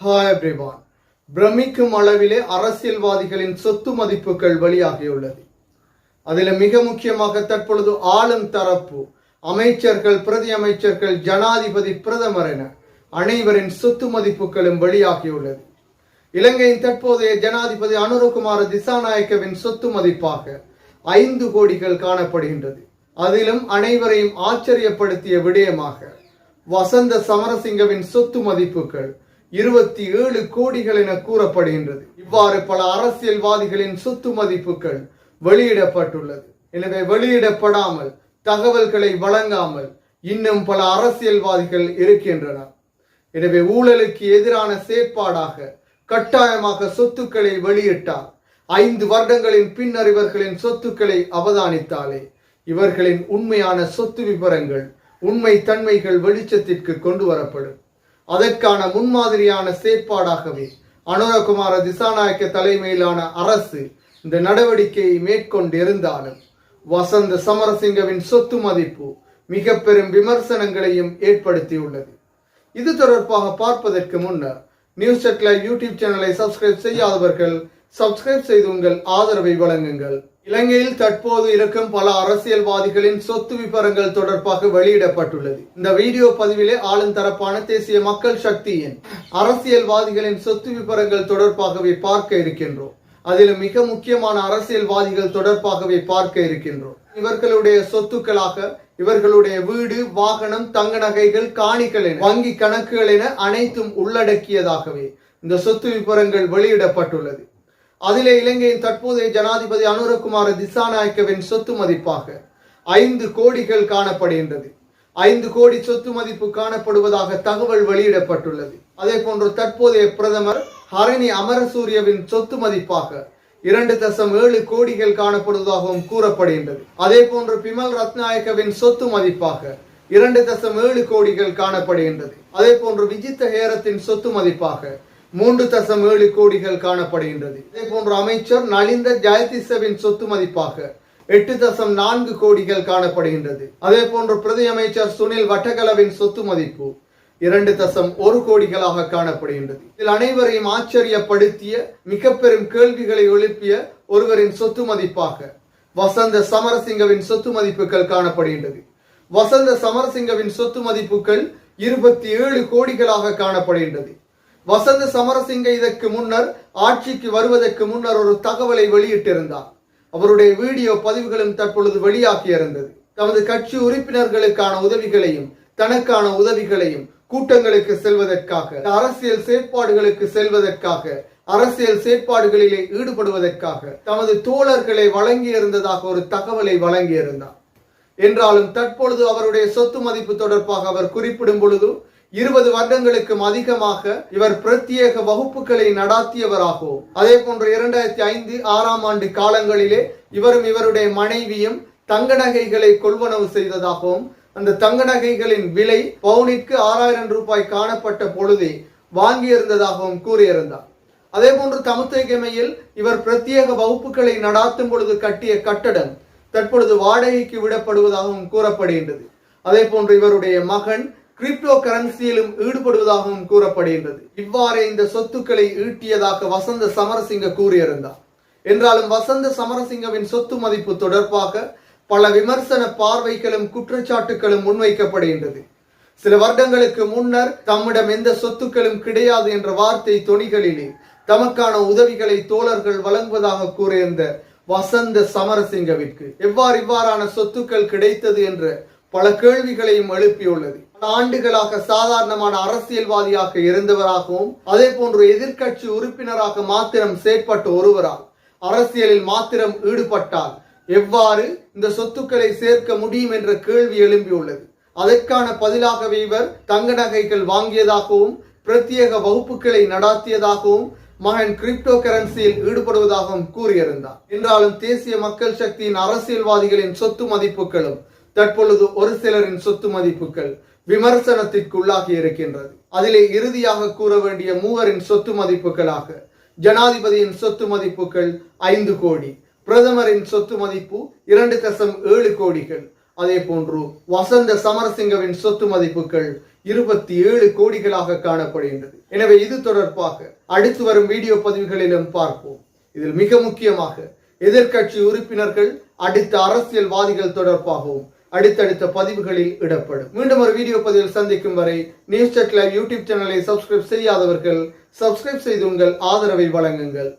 Hi everyone. பிரமிக்கும் அளவிலே அரசியல்வாதிகளின் சொத்து மதிப்புகள் வெளியாகியுள்ளது. அதில் மிக முக்கியமாக தற்பொழுது ஆளும் தரப்பு அமைச்சர்கள், பிரதி அமைச்சர்கள், ஜனாதிபதி, பிரதமர் என அனைவரின் சொத்து மதிப்புகளும் வெளியாகியுள்ளது. இலங்கையின் தற்போதைய ஜனாதிபதி அனுரகுமார திசாநாயக்கவின் சொத்து மதிப்பாக 5 கோடிகள் காணப்படுகின்றது. அதிலும் அனைவரையும் ஆச்சரியப்படுத்திய விடயமாக வசந்த சமரசிங்கவின் சொத்து மதிப்புகள் 27 கோடிகள் என கூறப்படுகின்றது. இவ்வாறு பல அரசியல்வாதிகளின் சொத்து மதிப்புகள் வெளியிடப்பட்டுள்ளது. எனவே வெளியிடப்படாமல் தகவல்களை வழங்காமல் இன்னும் பல அரசியல்வாதிகள் இருக்கின்றனர். எனவே ஊழலுக்கு எதிரான செயற்பாடாக கட்டாயமாக சொத்துக்களை வெளியிட்டால் 5 வருடங்களின் பின்னர் இவர்களின் சொத்துக்களை அவதானித்தாலே இவர்களின் உண்மையான சொத்து விவரங்கள், உண்மை தன்மைகள் வெளிச்சத்திற்கு கொண்டு வரப்படும். அதற்கான முன்மாதிரியான செயற்பாடாகவே அனுரகுமார திசாநாயக்க தலைமையிலான அரசு இந்த நடவடிக்கையை மேற்கொண்டிருந்தாலும் வசந்த சமரசிங்கவின் சொத்து மதிப்பு மிக பெரும் விமர்சனங்களையும் ஏற்படுத்தியுள்ளது. இது தொடர்பாக பார்ப்பதற்கு முன்னர் நியூஸ் சேட்டலைட் யூடியூப் சேனலை சப்ஸ்கிரைப் செய்யாதவர்கள் சப்ஸ்கிரைப் செய்து உங்கள் ஆதரவை வழங்குங்கள். இலங்கையில் தற்போது இருக்கும் பல அரசியல்வாதிகளின் சொத்து விவரங்கள் தொடர்பாக வெளியிடப்பட்டுள்ளது. இந்த வீடியோ பதிவிலே ஆளும் தரப்பான தேசிய மக்கள் சக்தியின் அரசியல்வாதிகளின் சொத்து விவரங்கள் தொடர்பாகவே பார்க்க இருக்கின்றோம். அதில் மிக முக்கியமான அரசியல்வாதிகள் தொடர்பாகவே பார்க்க இருக்கின்றோம். இவர்களுடைய சொத்துக்களாக இவர்களுடைய வீடு, வாகனம், தங்க நகைகள், காணிகள் என வங்கி கணக்குகள் என அனைத்தும் உள்ளடக்கியதாகவே இந்த சொத்து விவரங்கள் வெளியிடப்பட்டுள்ளது. அதிலே இலங்கையின் தற்போதைய ஜனாதிபதி அனுரகுமார திசாநாயக்கவின் சொத்து மதிப்பாக 5 கோடிகள் காணப்படுகின்றது. 5 கோடி சொத்து மதிப்பு காணப்படுவதாக தகவல் வெளியிடப்பட்டுள்ளது. அதே போன்று தற்போதைய பிரதமர் ஹரணி அமரசூரியவின் சொத்து மதிப்பாக 2.7 கோடிகள் காணப்படுவதாகவும் கூறப்படுகின்றது. அதே போன்று பிமல் ரத்நாயக்கவின் சொத்து மதிப்பாக 2.7 கோடிகள் காணப்படுகின்றது. அதே போன்று விஜித்த ஹேரத்தின் சொத்து மதிப்பாக 3.7 கோடிகள் காணப்படுகின்றது. இதே போன்ற அமைச்சர் நலிந்த ஜெயதிசவின் சொத்து மதிப்பாக 8.4 கோடிகள் காணப்படுகின்றது. அதே போன்று பிரதி அமைச்சர் சுனில் வட்டகலவின் சொத்து மதிப்பு 2.1 கோடிகளாக காணப்படுகின்றது. இதில் அனைவரையும் ஆச்சரியப்படுத்திய மிக பெரும் கேள்விகளை எழுப்பிய ஒருவரின் சொத்து மதிப்பாக வசந்த சமரசிங்கவின் சொத்து மதிப்புகள் காணப்படுகின்றது. வசந்த சமரசிங்கவின் சொத்து மதிப்புகள் 27 கோடிகளாக காணப்படுகின்றது. வசந்த சமரசிங்க இதற்கு முன்னர் ஆட்சிக்கு வருவதற்கு முன்னர் ஒரு தகவலை வெளியிட்டிருந்தார். அவருடைய வீடியோ பதிவுகளும் தற்பொழுது வெளியாகியிருந்தது. தமது கட்சி உறுப்பினர்களுக்கான உதவிகளையும் தனக்கான உதவிகளையும் கூட்டங்களுக்கு செல்வதற்காக, அரசியல் செயற்பாடுகளுக்கு செல்வதற்காக, அரசியல் செயற்பாடுகளிலே ஈடுபடுவதற்காக தமது தோழர்களை வழங்கியிருந்ததாக ஒரு தகவலை வழங்கியிருந்தார். என்றாலும் தற்பொழுது அவருடைய சொத்து மதிப்பு தொடர்பாக அவர் குறிப்பிடும் பொழுது 20 வருடங்களுக்கும் அதிகமாக இவர் பிரத்யேக வகுப்புகளை நடாத்தியவராகவும், அதே போன்று 2005-6 ஆண்டு காலங்களிலே இவரும் இவருடைய மனைவியும் தங்க நகைகளை கொள்வனவு செய்ததாகவும், அந்த தங்க நகைகளின் விலை பவுனிற்கு 6000 ரூபாய் காணப்பட்ட பொழுதே வாங்கியிருந்ததாகவும் கூறியிருந்தார். அதே போன்று தமுத்தேகமையில் இவர் பிரத்யேக வகுப்புகளை நடாத்தும் பொழுது கட்டிய கட்டடம் தற்பொழுது வாடகைக்கு விடப்படுவதாகவும் கூறப்படுகின்றது. அதே போன்று இவருடைய மகன் கிரிப்டோ கரன்சியிலும் ஈடுபடுவதாகவும் கூறப்படுகின்றது. இவ்வாறே இந்த சொத்துக்களை ஈட்டியதாக வசந்த சமரசிங்க கூறியிருந்தார். என்றாலும் வசந்த சமரசிங்கவின் சொத்து மதிப்பு தொடர்பாக பல விமர்சன பார்வைகளும் குற்றச்சாட்டுகளும் முன்வைக்கப்படுகின்றது. சில வருடங்களுக்கு முன்னர் தம்மிடம் எந்த சொத்துக்களும் கிடையாது என்ற வார்த்தை தொனிகளிலே தமக்கான உதவிகளை தோழர்கள் வழங்குவதாக கூறியிருந்த வசந்த சமரசிங்கவிற்கு இவ்வாறான சொத்துக்கள் கிடைத்தது என்ற பல கேள்விகளையும் எழுப்பியுள்ளது. பல ஆண்டுகளாக சாதாரணமான அரசியல்வாதியாக இருந்தவராகவும், அதே போன்று எதிர்கட்சி உறுப்பினராக மாத்திரம் செயற்பட்ட ஒருவரால் அரசியலில் மாத்திரம் ஈடுபட்டால் எவ்வாறு இந்த சொத்துக்களை சேர்க்க முடியும் என்ற கேள்வி எழும்பியுள்ளது. அதற்கான பதிலாகவே இவர் தங்க நகைகள் வாங்கியதாகவும், பிரத்யேக வகுப்புகளை நடாத்தியதாகவும், மகன் கிரிப்டோ கரன்சியில் ஈடுபடுவதாகவும் கூறியிருந்தார். என்றாலும் தேசிய மக்கள் சக்தியின் அரசியல்வாதிகளின் சொத்து மதிப்புகளும் தற்பொழுது ஒரு சிலரின் சொத்து மதிப்புகள் விமர்சனத்திற்குள்ளாகி இருக்கின்றது. அதிலே இறுதியாக கூற வேண்டிய மூவரின் சொத்து மதிப்புகளாக ஜனாதிபதியின் சொத்து மதிப்புகள் 5 கோடி, பிரதமரின் சொத்து மதிப்பு 2.7 கோடிகள், அதே போன்று வசந்த சமரசிங்கவின் சொத்து மதிப்புகள் 27 கோடிகளாக காணப்படுகின்றது. எனவே இது தொடர்பாக அடுத்து வரும் வீடியோ பதிவுகளிலும் பார்ப்போம். இதில் மிக முக்கியமாக எதிர்க்கட்சி உறுப்பினர்கள் அடுத்த அரசியல்வாதிகள் தொடர்பாகவும் அடுத்தடுத்த பதிவுகளில் இடப்படும். மீண்டும் ஒரு வீடியோ பதிவில் சந்திக்கும் வரை நியூஸ் செட் லைவ் யூடியூப் சேனலை சப்ஸ்கிரைப் செய்யாதவர்கள் சப்ஸ்கிரைப் செய்து உங்கள் ஆதரவை வழங்குங்கள்.